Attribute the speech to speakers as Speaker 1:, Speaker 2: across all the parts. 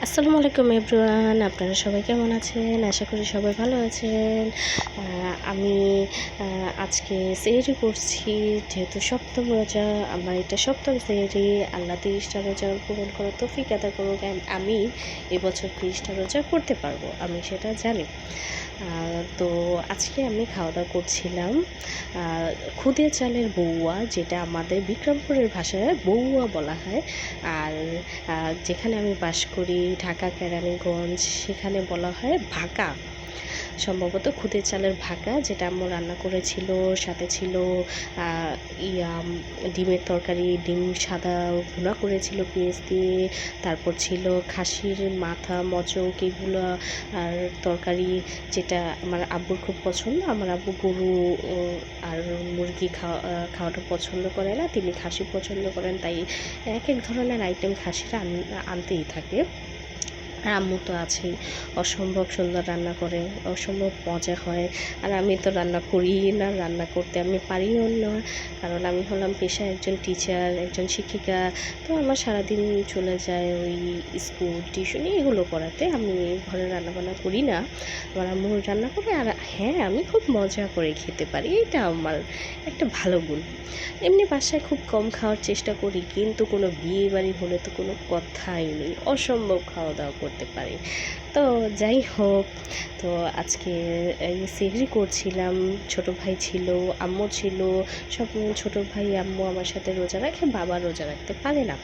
Speaker 1: আসসালামু আলাইকুম এভরিওয়ান, আপনারা সবাই কেমন আছেন? আশা করি সবাই ভালো আছেন। আমি আজকে সেহরি করছি, যেহেতু সপ্তম রোজা। আমার এটা সপ্তম সেহরি। আল্লাহ 30টা রোজা পূরণ করার তৌফিক আদা করুক, অ্যান্ড আমি এবছর 30টা রোজা করতে পারবো, আমি সেটা জানি। তো আজকে আমি খাওয়া দাওয়া করছিলাম খুদে চালের বউয়া, যেটা আমাদের বিক্রমপুরের ভাষায় বউয়া বলা হয়। আর যেখানে আমি বাস করি, ঢাকা কেরানীগঞ্জ, সেখানে বলা হয় ভাকা। সম্ভবত খুদে চালের ভাকা, যেটা আম্মু রান্না করেছিল। সাথে ছিল ডিমের তরকারি, ডিম সাদা ভুনা করেছিল পেঁয়াজ দিয়ে। তারপর ছিল খাসির মাথা, মচক, এগুলো আর তরকারি, যেটা আমার আব্বুর খুব পছন্দ। আমার আব্বু গরু আর মুরগি খাওয়াটা পছন্দ করে না, তিনি খাসি পছন্দ করেন, তাই এক এক ধরনের আইটেম খাসিরা আনতেই থাকে। আর আম্মু তো আছেই, অসম্ভব সুন্দর রান্না করে, অসম্ভব মজা হয়। আর আমি তো রান্না করি না, রান্না করতে আমি পারিও না, কারণ আমি হলাম পেশায় একজন টিচার, একজন শিক্ষিকা। তো আমার সারাদিন চলে যায় ওই স্কুল, টিউশন এগুলো করাতে। আমি ঘরে রান্নাবান্না করি না, আমার আম্মু রান্না করে। আর হ্যাঁ, আমি খুব মজা করে খেতে পারি, এটা আমার একটা ভালো গুণ। এমনি বাসায় খুব কম খাওয়ার চেষ্টা করি, কিন্তু কোনো বিয়ে বাড়ি হলে তো কোনো কথাই নেই, অসম্ভব খাওয়া দাওয়া করতে পারি। তো যাই হোক, তো আজকে এই সেহরি করছিলাম। ছোট ভাই ছিল, আম্মু ছিল, সব ছোট ভাই আম্মু আমার সাথে রোজা রাখে, বাবা রোজা রাখতে পারে না।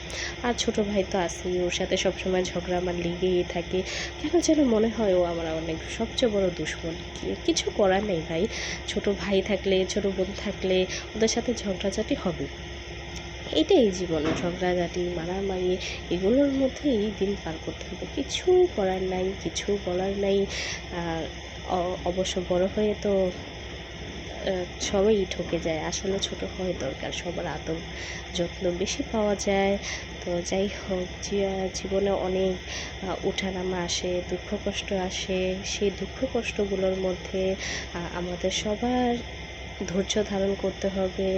Speaker 1: আর ছোট ভাই তো আছেই, ওর সাথে সবসময় ঝগড়া আমার লেগেই থাকে। কেন যেন মনে হয় ও আমার অনেক সবচেয়ে বড় দুশ্মন। কিছু করার নেই ভাই, ছোট ভাই থাকলে, ছোট বোন থাকলে ওদের সাথে ঝগড়াঝাটি হবে। এটাই জীবন, ঝগড়াঝাটি, মারামারি, এগুলোর মধ্যেই দিন পার করতে হবে। কিছু করার নাই, কিছু বলার নাই। অবশ্য বড় হয়ে তো সবাই ঠকে যায়, আসলে ছোট হওয়াই দরকার, সবার আদর যত্ন বেশি পাওয়া যায়। তো যাই হোক, জীবনে অনেক ওঠানামা আসে, দুঃখ কষ্ট আসে। সেই দুঃখ কষ্টগুলোর মধ্যে আমাদের সবার ধৈর্য ধারণ করতে হবে,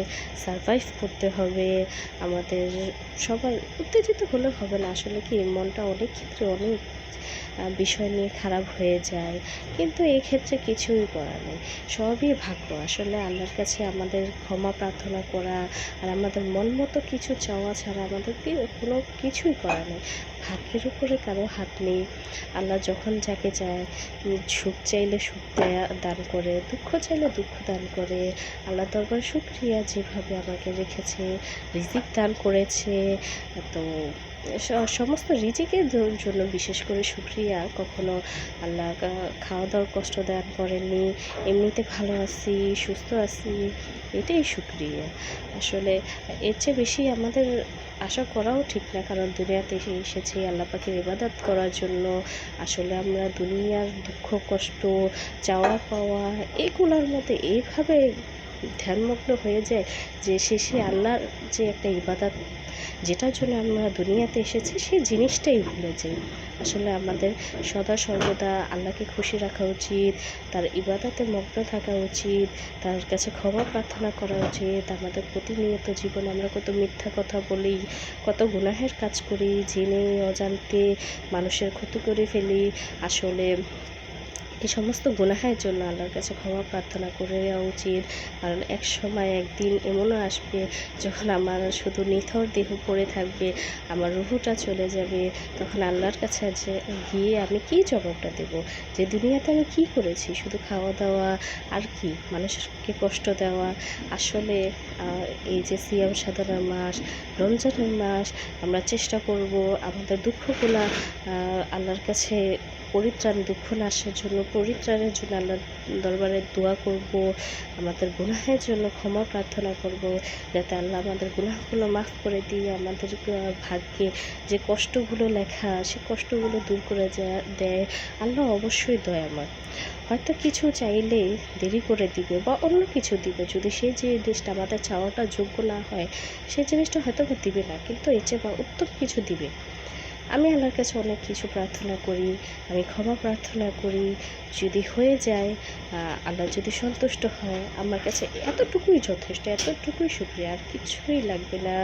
Speaker 1: সারভাইভ করতে হবে। আমাদের সবার উত্তেজিত হলে হবে না, আসলে কি মনটা অনেক ক্ষেত্রে অনেক বিষয় নিয়ে খারাপ হয়ে যায়, কিন্তু এক্ষেত্রে কিছুই করার নেই, সবই ভাগ্য। আসলে আল্লাহর কাছে আমাদের ক্ষমা প্রার্থনা করা আর আমাদের মন মতো কিছু চাওয়া ছাড়া আমাদের কোনো কিছুই করার নেই। ভাগ্যের উপরে কারো হাত নেই। আল্লাহ যখন যাকে চায়, সুখ চাইলে সুখ দান করে, দুঃখ চাইলে দুঃখ দান করে। আল্লাহ দরবার শুকরিয়া, যেভাবে আমাকে রেখেছে, রিজিক দান করেছে। তো সমস্ত রিজিকের জন্য বিশেষ করে শুকরিয়া। কখনো আল্লাহ খাওয়া দাওয়ার কষ্ট দান করেননি, এমনিতে ভালো আছি, সুস্থ আছি, এটাই শুকরিয়া। আসলে এর চেয়ে বেশি আমাদের আশা করাও ঠিক না, কারণ দুনিয়াতে এসেছি আল্লাহ পাকের ইবাদত করার জন্য। আসলে আমরা দুনিয়ার দুঃখ কষ্ট, চাওয়া পাওয়া, এগুলোর মধ্যে এইভাবে ধ্যানমগ্ন হয়ে যায় যে শেষে আল্লাহর যে একটা ইবাদত, যেটার জন্য আমরা দুনিয়াতে এসেছি, সেই জিনিসটাই ভুলে যাই। আসলে আমাদের সদা সর্বদা আল্লাহকে খুশি রাখা উচিত, তার ইবাদতে মগ্ন থাকা উচিত, তার কাছে ক্ষমা প্রার্থনা করা উচিত। আমাদের প্রতিনিয়ত জীবনে আমরা কত মিথ্যা কথা বলি, কত গুনাহের কাজ করি, জেনে অজান্তে মানুষের ক্ষতি করে ফেলি। আসলে এই সমস্ত গুনাহের জন্য আল্লাহর কাছে ক্ষমা প্রার্থনা করে দেওয়া উচিত, কারণ এক সময় একদিন এমনও আসবে যখন আমার শুধু নিথর দেহ পড়ে থাকবে, আমার রুহুটা চলে যাবে। তখন আল্লাহর কাছে গিয়ে আমি কী জবাবটা দেব, যে দুনিয়াতে আমি কী করেছি? শুধু খাওয়া দাওয়া, আর কি মানুষকে কষ্ট দেওয়া। আসলে এই যে সিয়াম সাধনার মাস, রমজানের মাস, আমরা চেষ্টা করব আমাদের দুঃখগুলা আল্লাহর কাছে দুঃখ নাশের জন্য, পরিত্রাণের জন্য আল্লাহর দরবারে দোয়া করব, আমাদের গুনাহের জন্য ক্ষমা প্রার্থনা করব, যাতে আল্লাহ আমাদের গুনাহগুলো মাফ করে দিয়ে আমাদের ভাগ্যে যে কষ্টগুলো লেখা, সে কষ্টগুলো দূর করে দেয়। আল্লাহ অবশ্যই দয়াময়, হয়তো কিছু চাইলে দেরি করে দিবে বা অন্য কিছু দিবে, যদি সেই জিনিসটা আমাদের চাওয়াটা যোগ্য না হয়, সেই জিনিসটা হয়তো দিবে না, কিন্তু এর চেয়ে বা উত্তম কিছু দিবে। আমি আল্লাহর কাছে অনেক কিছু প্রার্থনা করি, আমি ক্ষমা প্রার্থনা করি। যদি হয়ে যায়, আল্লাহ যদি সন্তুষ্ট হয়, আমার কাছে এতটুকুই যথেষ্ট, এতটুকুই শুকরিয়া, আর কিছুই লাগবে না।